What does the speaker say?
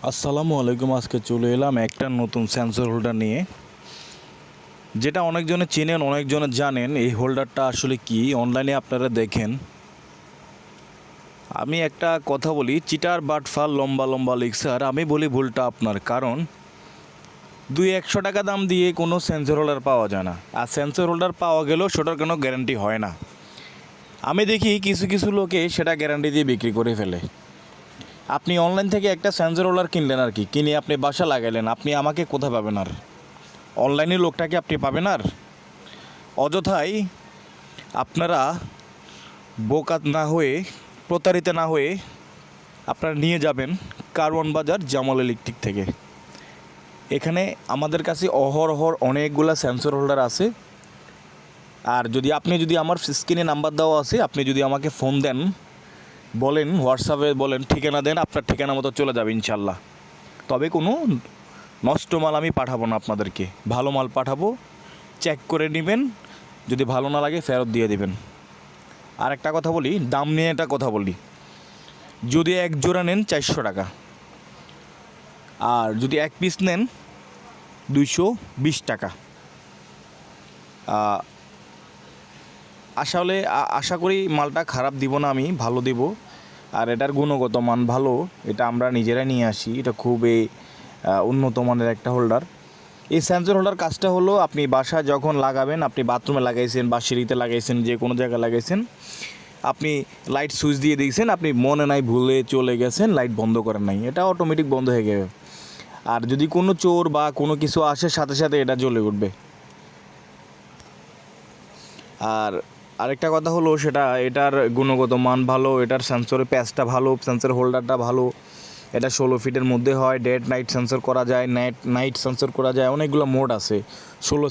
আসসালামু আলাইকুম। আজকে চলে এলাম একটা নতুন সেন্সর হোল্ডার নিয়ে, যেটা অনেকজনে চেনেন, অনেকজনে জানেন। এই হোল্ডারটা আসলে কি অনলাইনে আপনারা দেখেন। আমি একটা কথা বলি, চিটার বাটফার লম্বা লম্বা লিক্সার, আমি বলি ভুলটা আপনার। কারণ 200-100 টাকা দাম দিয়ে কোনো সেন্সর হোল্ডার পাওয়া যায় না, আর সেন্সর হোল্ডার পাওয়া গেলেও সেটার কোনো গ্যারান্টি হয় না। আমি দেখি কিছু কিছু লোকে সেটা গ্যারান্টি দিয়ে বিক্রি করে ফেলে। আপনি অনলাইন থেকে একটা সেন্সর হোল্ডার কিনলেন, আর কি কিনে আপনি বাসা লাগাইলেন, আপনি আমাকে কোথায় পাবেন? আর অনলাইনে লোকটাকে আপনি পাবেন? আর অযথাই আপনারা বোকা না হয়ে, প্রতারিত না হয়ে আপনারা নিয়ে যাবেন কারওয়ান বাজার জামাল ইলেকট্রিক থেকে। এখানে আমাদের কাছে অহরহর অনেকগুলা সেন্সর হোল্ডার আছে। আর যদি আমার স্ক্রিনে নাম্বার দেওয়া আছে, আপনি যদি আমাকে ফোন দেন, বলেন হোয়াটসঅ্যাপে বলেন, ঠিকানা দেন, আপনার ঠিকানা মতো চলে যাবে ইনশাল্লাহ। তবে কোনো নষ্ট মাল আমি পাঠাবো না আপনাদেরকে, ভালো মাল পাঠাবো। চেক করে নেবেন, যদি ভালো না লাগে ফেরত দিয়ে দেবেন। আর একটা কথা বলি, দাম নিয়ে একটা কথা বলি। যদি এক জোড়া নেন 400 টাকা, আর যদি এক পিস নেন 220 টাকা। আশা করি মালটা খারাপ দিব না, আমি ভালো দিব। আর এটার গুণগত মান ভালো, এটা আমরা নিজেরাই নিয়ে আসি। এটা খুবই উন্নত মানের একটা হোল্ডার। এই সেন্সর হোল্ডার কাজটা হলো, আপনি বাসায় যখন লাগাবেন, আপনি বাথরুমে লাগাইছেন বা সিঁড়িতে লাগাইছেন, যে কোনো জায়গায় লাগাইছেন, আপনি লাইট সুইচ দিয়ে দিয়েছেন, আপনি মনে নাই ভুলে চলে গেছেন, লাইট বন্ধ করেন নাই, এটা অটোমেটিক বন্ধ হয়ে যাবে। আর যদি কোনো চোর বা কোনো কিছু আসে, সাথে সাথে এটা জ্বলে উঠবে। আর আরেকটা কথা হলো, এটার গুণগত মান ভালো, এটার সেন্সরের প্যাচটা ভালো, সেন্সর হোল্ডারটা ভালো। এটা 16 ফিটের মধ্যে হয়। ডেট নাইট সেন্সর করা যায়, নাইট সেন্সর করা যায়, অনেকগুলো মোড আছে। 16